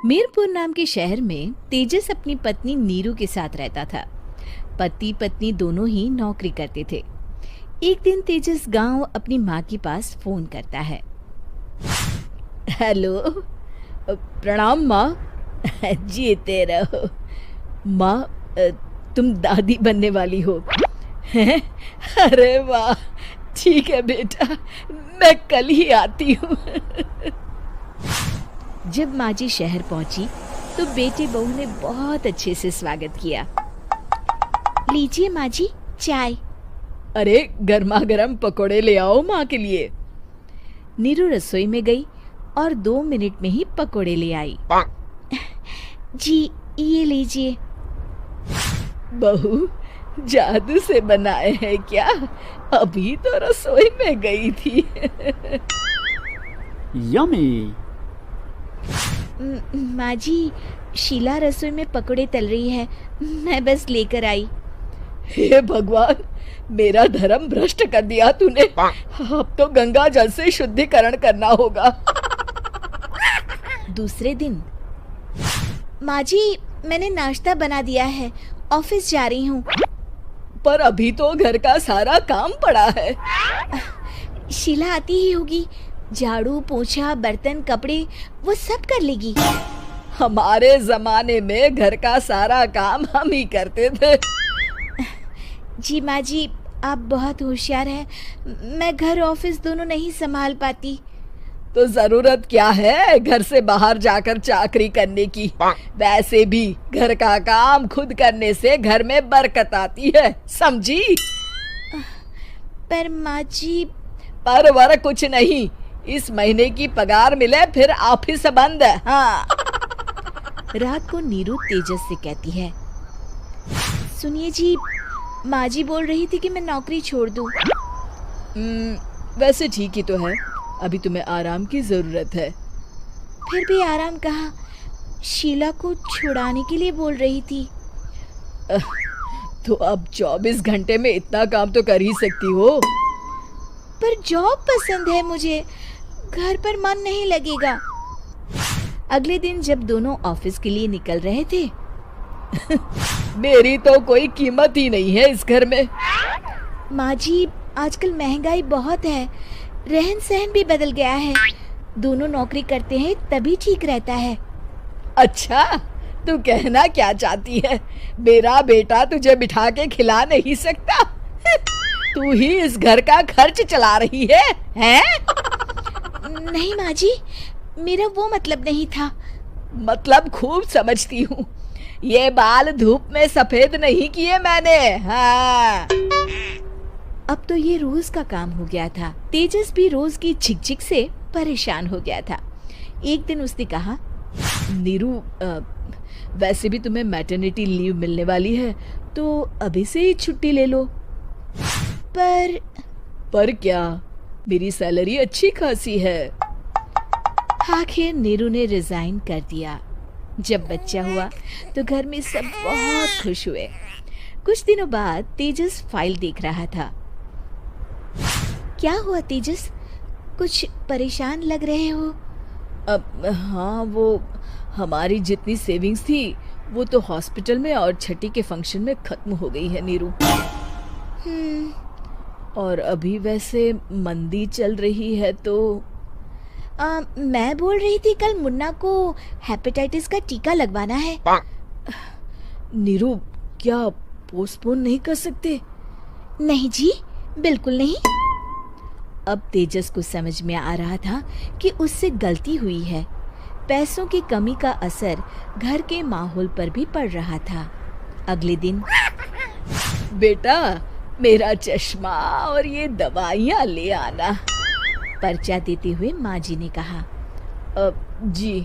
मीरपुर नाम के शहर में तेजस अपनी पत्नी नीरू के साथ रहता था। पति पत्नी दोनों ही नौकरी करते थे। एक दिन तेजस गांव अपनी माँ के पास फोन करता है। हेलो, प्रणाम माँ। जीते रहो माँ, तुम दादी बनने वाली हो हैं? अरे वाह, ठीक है बेटा, मैं कल ही आती हूँ। जब माँ जी शहर पहुंची तो बेटे बहू ने बहुत अच्छे से स्वागत किया। लीजिए माँ जी, चाय। अरे गर्मा गर्म पकोड़े ले आओ माँ के लिए। नीरू रसोई में गई और 2 मिनट में ही पकोड़े ले आई। जी ये लीजिए। बहू, जादू से बनाए हैं क्या? अभी तो रसोई में गई थी। यम्मी। माँ जी, शीला रसोई में पकोड़े तल रही है, मैं बस लेकर आई। हे भगवान, मेरा धर्म भ्रष्ट कर दिया तूने। अब तो गंगा जल से शुद्धिकरण करना होगा। दूसरे दिन, माँ जी मैंने नाश्ता बना दिया है, ऑफिस जा रही हूँ। पर अभी तो घर का सारा काम पड़ा है। शीला आती ही होगी, झाड़ू पोछा बर्तन कपड़े वो सब कर लेगी। हमारे जमाने में घर का सारा काम हम ही करते थे। जी माँ जी, आप बहुत होशियार हैं, मैं घर ऑफिस दोनों नहीं संभाल पाती। तो जरूरत क्या है घर से बाहर जाकर चाकरी करने की? वैसे भी घर का काम खुद करने से घर में बरकत आती है, समझी? पर माँ जी। पर वर कुछ नहीं, इस महीने की पगार मिले फिर ऑफिस बंद। हाँ। रात को नीरू तेजस से कहती है, सुनिए जी, माँ जी बोल रही थी कि मैं नौकरी छोड़ दूं। वैसे ठीक ही तो है, अभी तुम्हें आराम की जरूरत है। फिर भी आराम कहाँ, शीला को छुड़ाने के लिए बोल रही थी। तो अब 24 घंटे में इतना काम तो कर ही सकती हो। पर जॉब पसंद है मुझे, घर पर मन नहीं लगेगा। अगले दिन जब दोनों ऑफिस के लिए निकल रहे थे, मेरी तो कोई कीमत ही नहीं है इस घर में। माँ जी, आजकल महंगाई बहुत है, रहन सहन भी बदल गया है, दोनों नौकरी करते हैं तभी ठीक रहता है। अच्छा, तू कहना क्या चाहती है? मेरा बेटा तुझे बिठा के खिला नहीं सकता? तू ही इस घर का खर्च चला रही है, हैं? नहीं माँ जी, मेरा वो मतलब नहीं था। मतलब खूब समझती हूँ, ये बाल धूप में सफेद नहीं किए मैंने। हाँ। अब तो ये रोज का काम हो गया था। तेजस भी रोज की झिकझिक से परेशान हो गया था। एक दिन उसने कहा, नीरू, वैसे भी तुम्हें मैटरनिटी लीव मिलने वाली है, तो अभी से ही छुट्टी ले लो। पर क्या, मेरी सैलरी अच्छी खासी है। आखिर नीरू ने रिजाइन कर दिया। जब बच्चा हुआ तो घर में सब बहुत खुश हुए। कुछ दिनों बाद तेजस फाइल देख रहा था। क्या हुआ तेजस, कुछ परेशान लग रहे हो? हाँ, वो हमारी जितनी सेविंग्स थी वो तो हॉस्पिटल में और छठी के फंक्शन में खत्म हो गई है नीरू। और अभी वैसे मंदी चल रही है तो मैं बोल रही थी कल मुन्ना को हेपेटाइटिस का टीका लगवाना है। नीरू, क्या पोस्टपोन नहीं कर सकते? नहीं जी, बिल्कुल नहीं। अब तेजस को समझ में आ रहा था कि उससे गलती हुई है। पैसों की कमी का असर घर के माहौल पर भी पड़ रहा था। अगले दिन, बेटा मेरा चश्मा और ये दवाइयाँ ले आना, पर्चा देते हुए माँ जी ने कहा। जी।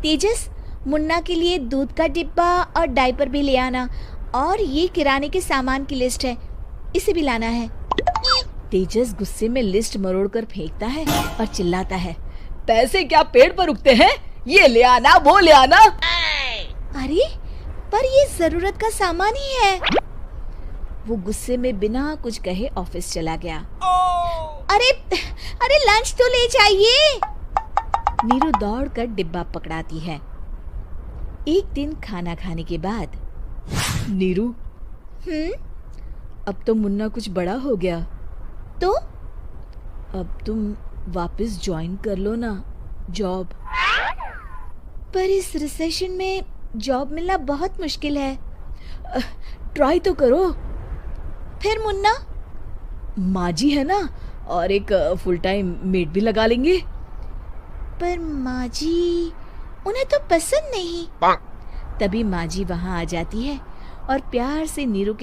तेजस, मुन्ना के लिए दूध का डिब्बा और डायपर भी ले आना, और ये किराने के सामान की लिस्ट है, इसे भी लाना है। तेजस गुस्से में लिस्ट मरोड़कर फेंकता है और चिल्लाता है, पैसे क्या पेड़ पर उगते हैं? ये ले आना, वो ले आना। अरे पर ये जरूरत का सामान ही है। वो गुस्से में बिना कुछ कहे ऑफिस चला गया। अरे लंच तो ले जाइए। नीरू दौड़कर डिब्बा पकड़ाती है एक दिन खाना खाने के बाद, नीरू, अब तो मुन्ना कुछ बड़ा हो गया, तो अब तुम वापस ज्वाइन कर लो ना जॉब। पर इस रिसेशन में जॉब मिलना बहुत मुश्किल है। ट्राई तो करो। फिर मुन्ना? माँ जी है ना, और एक फुल टाइम मेड भी लगा लेंगे। पर माँ जी, उन्हें तो पसंद नहीं। तभी माँ जी वहाँ आ जाती है और प्यार से नीरू के